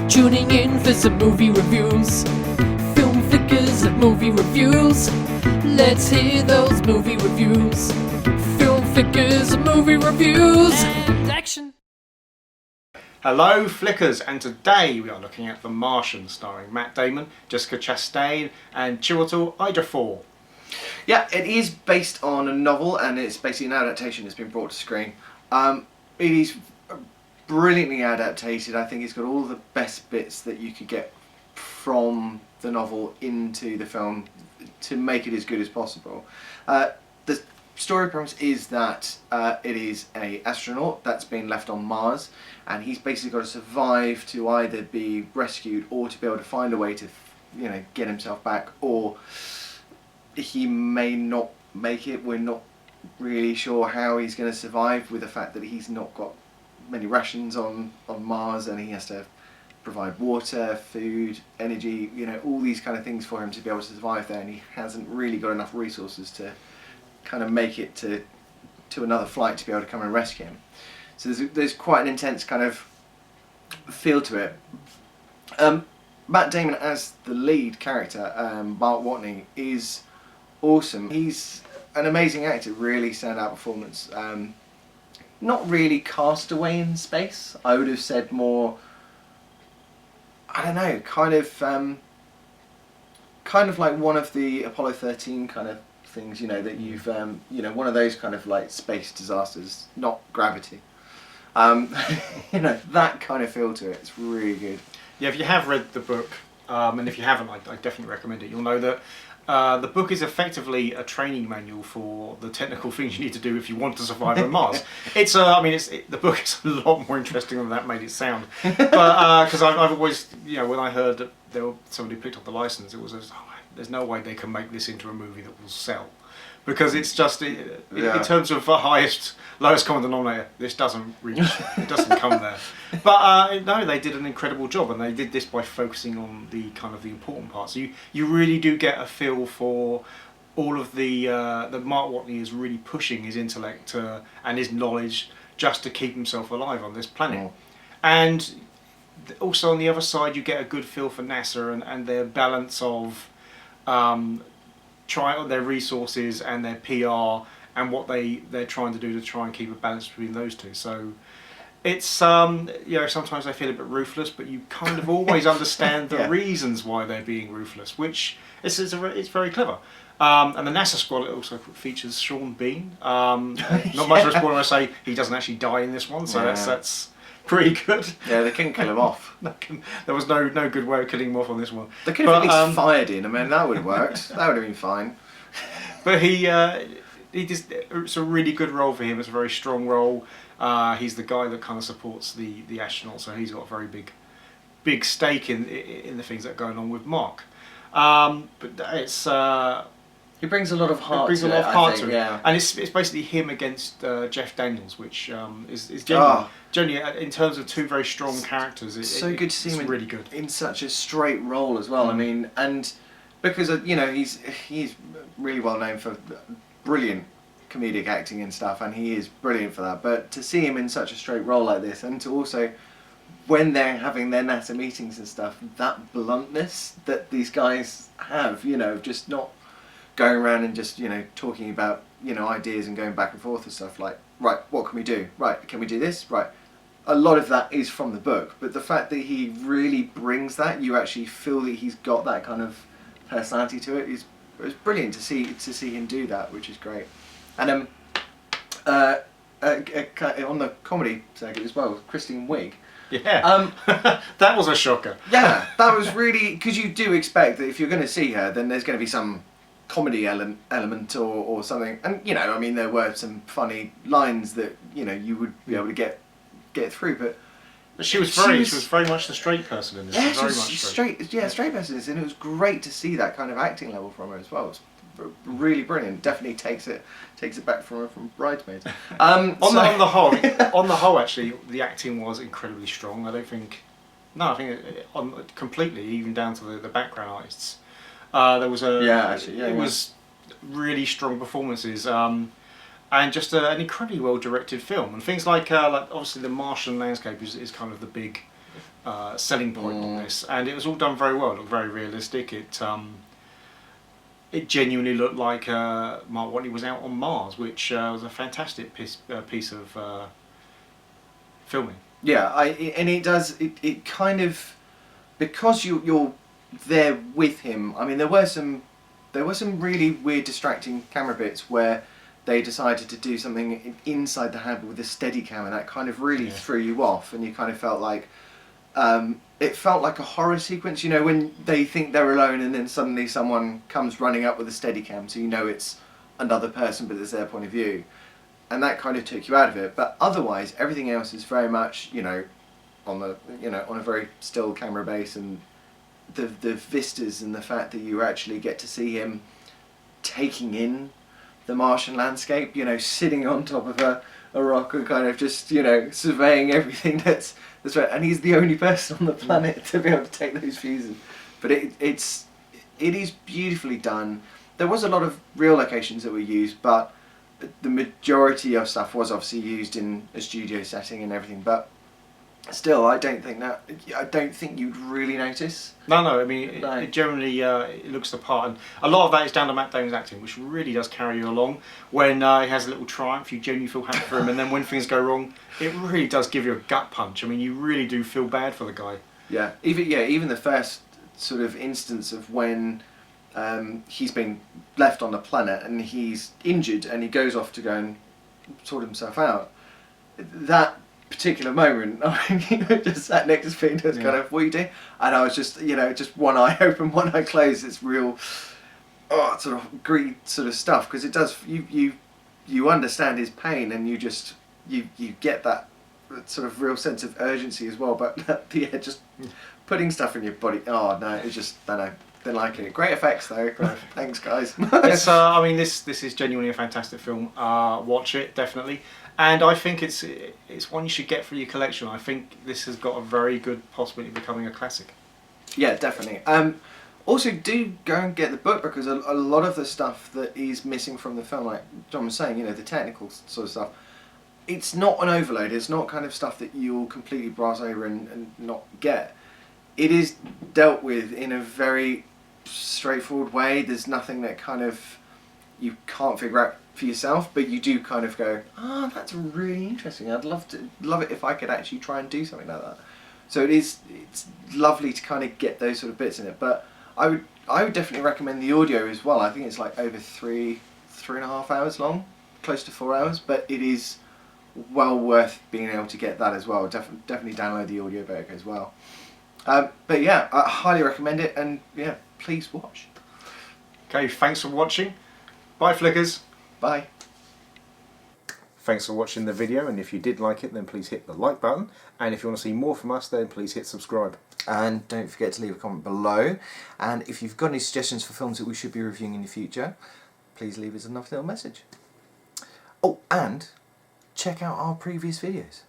Tuning in for some movie reviews. Film flickers and movie reviews. Let's hear those movie reviews. Film flickers and movie reviews. And action. Hello Flickers, and today we are looking at The Martian, starring Matt Damon, Jessica Chastain and Chiwetel Ejiofor. Yeah, it is based on a novel, and it's basically an adaptation that's been brought to screen. It is brilliantly adapted. I think it's got all the best bits that you could get from the novel into the film to make it as good as possible. The story premise is that it is an astronaut that's been left on Mars, and he's basically got to survive to either be rescued or to be able to find a way to, get himself back, or he may not make it. We're not really sure how he's going to survive, with the fact that he's not got many rations on Mars, and he has to provide water, food, energy, all these kind of things for him to be able to survive there, and he hasn't really got enough resources to kind of make it to another flight to be able to come and rescue him. So there's quite an intense kind of feel to it. Matt Damon as the lead character, Mark Watney, is awesome. He's an amazing actor, really standout performance. Not really castaway in space. I would have said more, I don't know, kind of like one of the Apollo 13 kind of things, that you've, one of those kind of like space disasters, not Gravity. That kind of feel to it. It's really good. Yeah, if you have read the book, and if you haven't, I definitely recommend it. You'll know that the book is effectively a training manual for the technical things you need to do if you want to survive on Mars. The book is a lot more interesting than that made it sound. But because I've always, when I heard that somebody picked up the license, it was there's no way they can make this into a movie that will sell, because it's just in terms of lowest common denominator, this doesn't come there. But no, they did an incredible job, and they did this by focusing on the kind of the important parts. So you really do get a feel for all of the that Mark Watney is really pushing his intellect and his knowledge just to keep himself alive on this planet. And also on the other side, you get a good feel for NASA and their balance of try their resources and their PR and what they're trying to do to try and keep a balance between those two. So it's sometimes they feel a bit ruthless, but you kind of always understand the reasons why they're being ruthless, which it's very clever. And the NASA squad also features Sean Bean. Not much of a spoiler when I say he doesn't actually die in this one, so that's pretty good. Yeah, they couldn't kill him off. There was no good way of killing him off on this one. They could have at least fired him. That would have worked. That would have been fine. But it's a really good role for him. It's a very strong role. He's the guy that kind of supports the astronaut, so he's got a very big stake in the things that are going on with Mark. But it's he brings a lot of heart. To it, and it's basically him against Jeff Daniels, which is generally in terms of two very strong characters. It's so good to see him really good in such a straight role as well. I mean, and because he's really well known for brilliant comedic acting and stuff, and he is brilliant for that. But to see him in such a straight role like this, and to also, when they're having their NASA meetings and stuff, that bluntness that these guys have, just not going around and just, talking about, ideas and going back and forth and stuff, like, right, what can we do? Right, can we do this? Right. A lot of that is from the book, but the fact that he really brings that, you actually feel that he's got that kind of personality to it, it's brilliant to see him do that, which is great. And on the comedy circuit as well, Kristen Wiig. Yeah, that was a shocker. Yeah, that was really, because you do expect that if you're going to see her, then there's going to be some comedy element or something. And there were some funny lines that you would be able to get through, but she was very much the straight person in this. Yeah, she was straight person, and it was great to see that kind of acting level from her as well. It was really brilliant. Definitely takes it back from her from Bridesmaids. On the whole, actually, the acting was incredibly strong. I think completely, even down to the background artists. There was it was really strong performances. And just an incredibly well directed film, and things like obviously the Martian landscape is kind of the selling point on this, and it was all done very well. It looked very realistic. It genuinely looked like Mark Watney was out on Mars, which was a fantastic piece of filming. Yeah, and it does. It kind of, because you're there with him. I mean, there were some really weird, distracting camera bits where they decided to do something inside the handle with a steady cam, and that kind of really threw you off, and you kind of felt like it felt like a horror sequence. You know, when they think they're alone, and then suddenly someone comes running up with a steady cam, so you know it's another person, but it's their point of view. And that kind of took you out of it, but otherwise everything else is very much, you know, on a very still camera base, and the vistas and the fact that you actually get to see him taking in the Martian landscape, you know, sitting on top of a rock and kind of just, you know, surveying everything that's right, and he's the only person on the planet to be able to take those views. But it is beautifully done. There was a lot of real locations that were used, but the majority of stuff was obviously used in a studio setting and everything, but still, I don't think you'd really notice. No, I mean, it generally it looks the part, and a lot of that is down to Matt Damon's acting, which really does carry you along. When he has a little triumph, you genuinely feel happy for him, and then when things go wrong, it really does give you a gut punch. I mean, you really do feel bad for the guy. Yeah, even the first sort of instance of when he's been left on the planet and he's injured and he goes off to go and sort himself out. That particular moment, I mean, just sat next to me and just kind of, what are you doing? And I was just, you know, just one eye open, one eye closed. It's real, sort of greed sort of stuff, because it does, you understand his pain, and you just, you get that sort of real sense of urgency as well. But yeah, just putting stuff in your body, oh no, it's just, I don't know. Didn't like it. Great effects though. Thanks, guys. It's, I mean, this is genuinely a fantastic film. Watch it, definitely. And I think it's one you should get for your collection. I think this has got a very good possibility of becoming a classic. Yeah, definitely. Also, do go and get the book, because a lot of the stuff that is missing from the film, like John was saying, you know, the technical sort of stuff, it's not an overload. It's not kind of stuff that you'll completely browse over and not get. It is dealt with in a very straightforward way. There's nothing that kind of you can't figure out for yourself, but you do kind of go, that's really interesting. I'd love it if I could actually try and do something like that. So it's lovely to kind of get those sort of bits in it. But I would definitely recommend the audio as well. I think it's like over 3.5 hours long, close to 4 hours, but it is well worth being able to get that as well. Definitely download the audiobook as well. But yeah, I highly recommend it, and yeah, please watch. Okay, thanks for watching. Bye, Flickers. Bye. Thanks for watching the video, and if you did like it, then please hit the like button, and if you want to see more from us, then please hit subscribe. And don't forget to leave a comment below, and if you've got any suggestions for films that we should be reviewing in the future, please leave us a nice little message. Oh, and check out our previous videos.